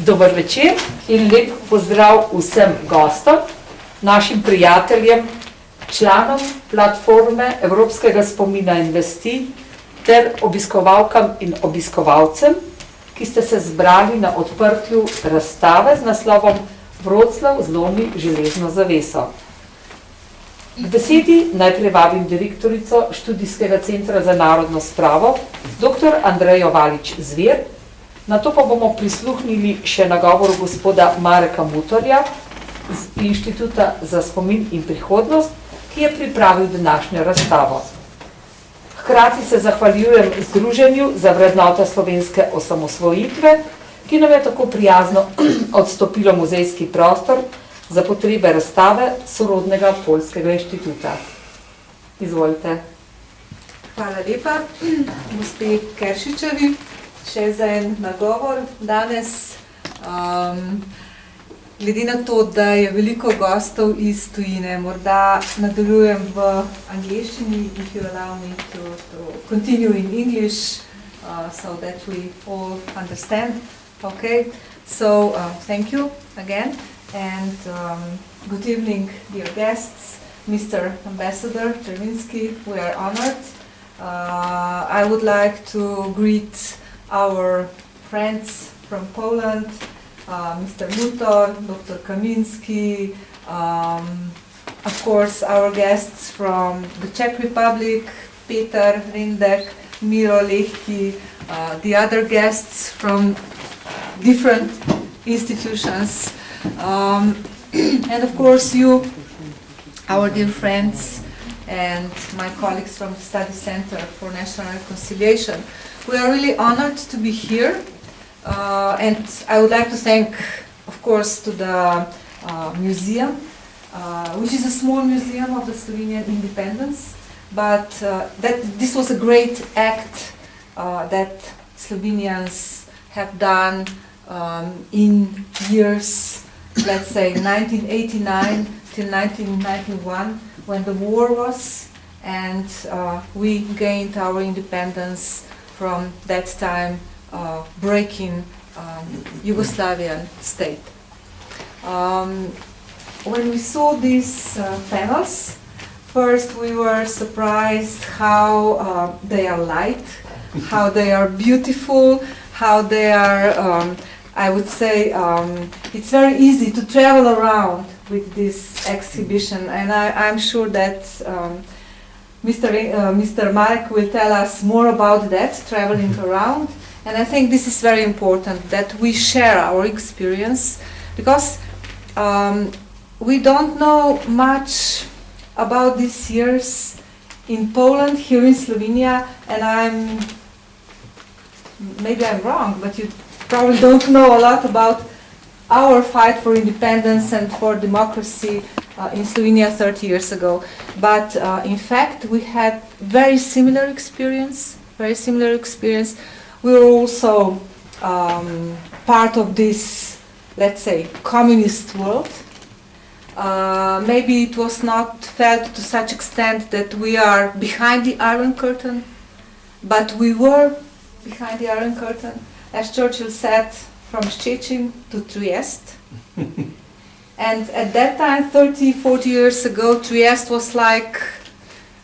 Dober večer in lep pozdrav vsem gostom, našim prijateljem, članom platforme Evropskega spomina in vesti ter obiskovalkam in obiskovalcem, ki ste se zbrali na odprtju razstave z naslovom Wrocław zlomi železno zaveso. K besedi najprej vabim direktorico študijskega Centra za narodno spravo, dr. Andrejo Valič Zver, nato pa bomo prisluhnili še nagovoru gospoda Mareka Mutorja z Inštituta za spomin in prihodnost, ki je pripravil današnjo razstavo. Hkrati se zahvaljujem Združenju za vrednote slovenske osamosvojitve, ki nam je tako prijazno odstopilo muzejski prostor za potrebe razstave sorodnega Poljskega inštituta. Izvolite. Hvala lepa, gospe Keršičevi, še za en nagovor danes. Glede na to, da je veliko gostov iz tujine, morda nadaljujem v angleščini, if you allow me to continue in English, so that we all understand. Okay, so thank you again, and good evening, dear guests, Mr. Ambassador Czerwiński, we are honored. I would like to greet our friends from Poland, Mr. Mutor, Dr. Kamiński, of course our guests from the Czech Republic, Peter Rindek, Miro Lehki, the other guests from different institutions, and of course you, our dear friends, and my colleagues from the Study Center for National Reconciliation. We are really honored to be here, and I would like to thank, of course, to the museum, which is a small museum of the Slovenian independence, but this was a great act that Slovenians have done in years, let's say 1989 till 1991, when the war was, and we gained our independence from that time, breaking Yugoslavian state. When we saw these panels, first we were surprised how they are light, how they are beautiful, how they are, I would say, it's very easy to travel around with this exhibition, and I'm sure that Mr. Marek will tell us more about that, traveling around. And I think this is very important that we share our experience, because we don't know much about these years in Poland, here in Slovenia, and maybe I'm wrong, but you probably don't know a lot about our fight for independence and for democracy in Slovenia 30 years ago. But in fact, we had very similar experience. We were also part of this, let's say, communist world. Maybe it was not felt to such extent that we are behind the Iron Curtain, but we were behind the Iron Curtain. As Churchill said, from Szczecin to Trieste. And at that time, 30, 40 years ago, Trieste was like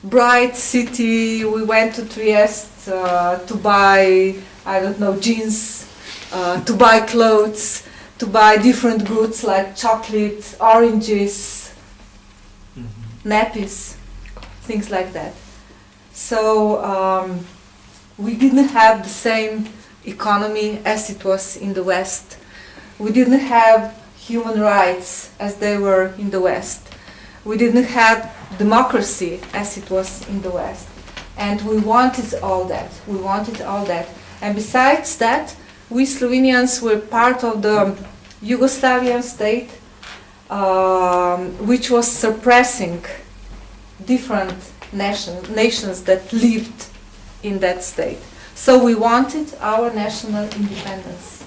bright city. We went to Trieste to buy, I don't know, jeans, to buy clothes, to buy different goods like chocolate, oranges, nappies, things like that. So we didn't have the same economy as it was in the West. We didn't have human rights as they were in the West. We didn't have democracy as it was in the West. And we wanted all that. And besides that, we Slovenians were part of the Yugoslavian state, which was suppressing different nations that lived in that state. So we wanted our national independence.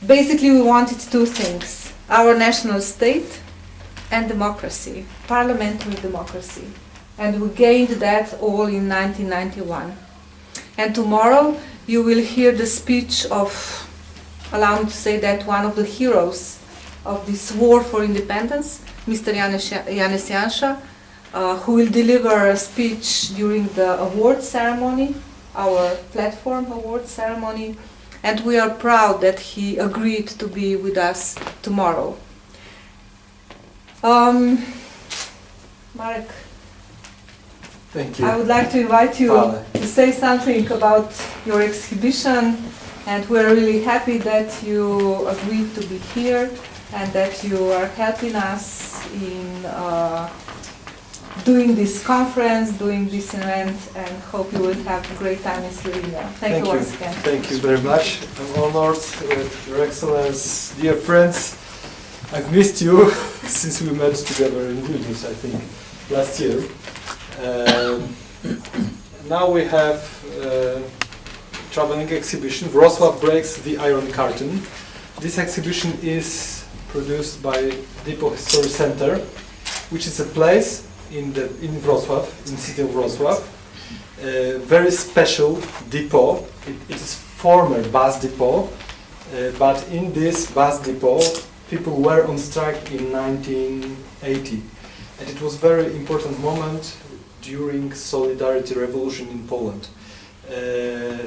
Basically, we wanted two things: our national state and democracy, parliamentary democracy. And we gained that all in 1991. And tomorrow you will hear the speech of allow me to say that one of the heroes of this war for independence, Mr. Janez Janša, who will deliver a speech during the award ceremony, our platform award ceremony, and we are proud that he agreed to be with us tomorrow. Marek, thank you. I would like to invite you to say something about your exhibition, and we are really happy that you agreed to be here and that you are helping us in doing this conference, doing this event, and hope you will have a great time in Slovenia. Thank you once again. Thank you very much. I'm honored, Your Excellence, dear friends. I've missed you since we met together in Vilnius, I think, last year. Now we have traveling exhibition, Wrocław Breaks the Iron Curtain. This exhibition is produced by Depojev History Center, which is a place in Wrocław, in the city of Wrocław. Very special depot. It is former bus depot, but in this bus depot, people were on strike in 1980, and it was very important moment during Solidarity Revolution in Poland.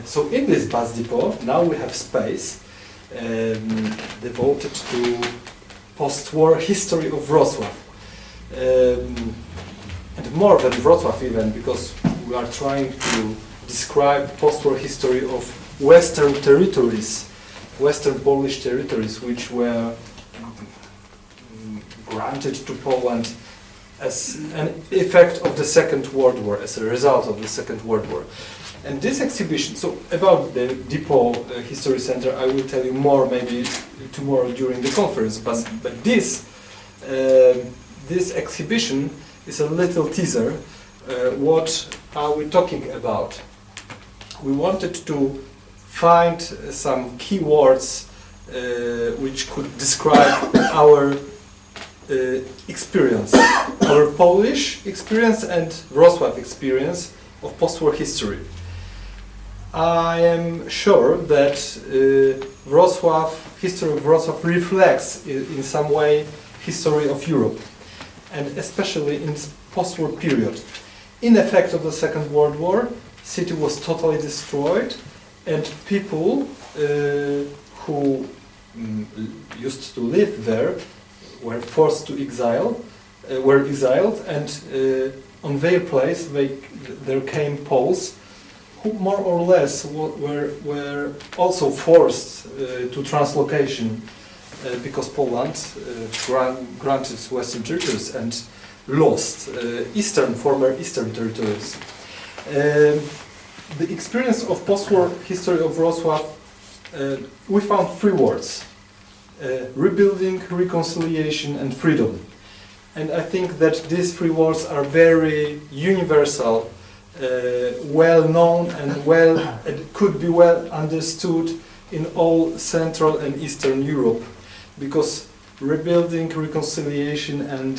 So in this bus depot, now we have space devoted to post-war history of Wrocław. And more than Wrocław even, because we are trying to describe post-war history of Western territories, Western Polish territories, which were granted to Poland as an effect of the Second World War, as a result of the Second World War. And this exhibition, so about the Depot History Center, I will tell you more maybe tomorrow during the conference, but this exhibition is a little teaser. What are we talking about? We wanted to find some keywords which could describe our experience, our Polish experience and Wrocław experience of post-war history. I am sure that Wrocław, history of Wrocław reflects in some way history of Europe, and especially in this post-war period. In effect of the Second World War, city was totally destroyed, and people who used to live there were forced to exile, were exiled, and on their place there came Poles who more or less were also forced to translocation because Poland granted Western territories and lost former Eastern territories. The experience of post-war history of Wrocław, we found three words: rebuilding, reconciliation, and freedom. And I think that these three words are very universal, well known, and could be well understood in all Central and Eastern Europe, because rebuilding, reconciliation, and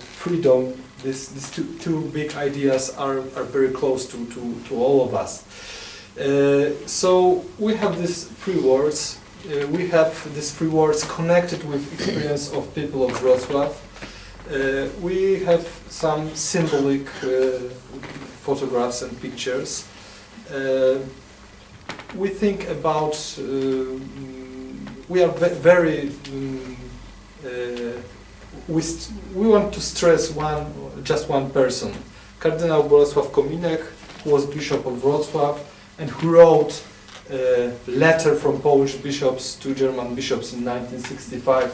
freedom, these two big ideas are very close to all of us. So we have these three words. We have these three words connected with experience of people of Wrocław. We have some symbolic photographs and pictures. We think about, we are very, we want to stress just one person, Kardynał Bolesław Kominek, who was Bishop of Wrocław and who wrote a letter from Polish bishops to German bishops in 1965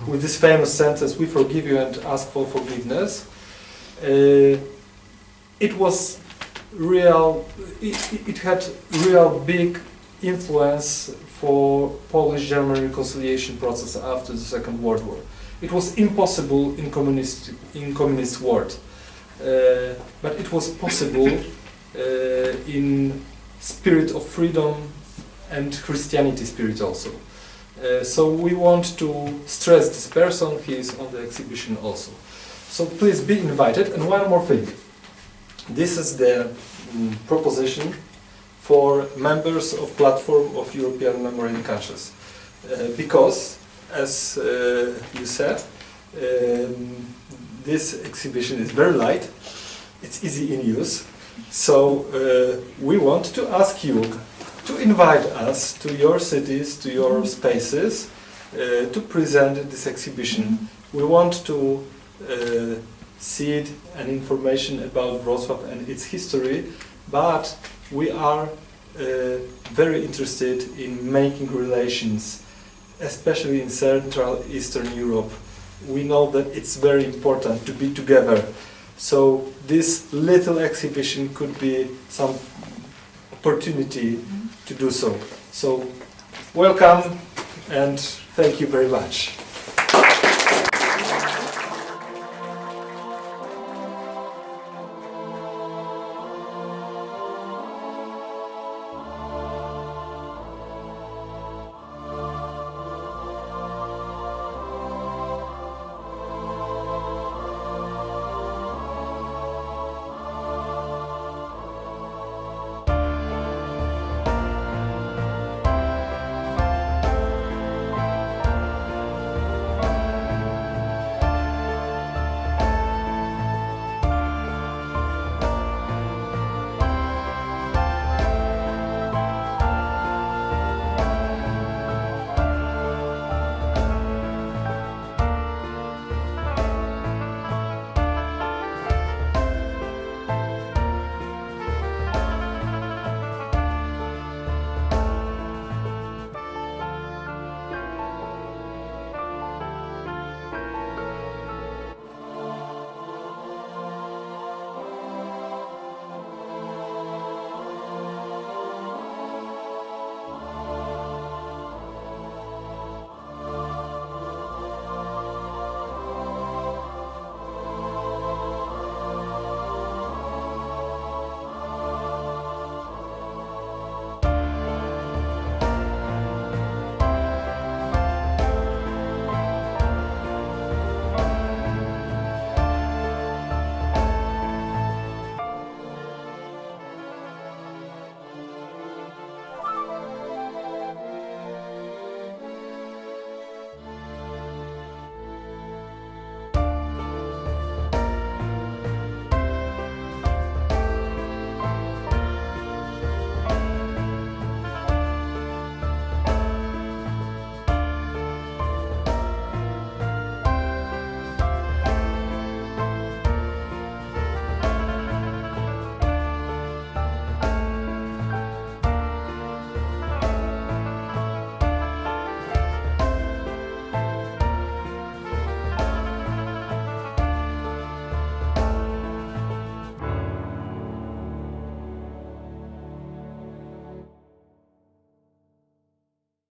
with this famous sentence, "We forgive you and ask for forgiveness." It was real, it had real big influence for Polish-German reconciliation process after the Second World War. It was impossible in communist world, but it was possible in spirit of freedom and Christianity spirit also. So we want to stress this person. He is on the exhibition also. So please be invited. And one more thing. This is the proposition for members of platform of European Memory and Conscience. because, as you said, this exhibition is very light, it's easy in use, so we want to ask you to invite us to your cities, to your spaces, to present this exhibition. We want to see it and information about Wrocław and its history, but we are very interested in making relations, especially in Central Eastern Europe. We know that it's very important to be together. So this little exhibition could be some opportunity to do so. So welcome and thank you very much.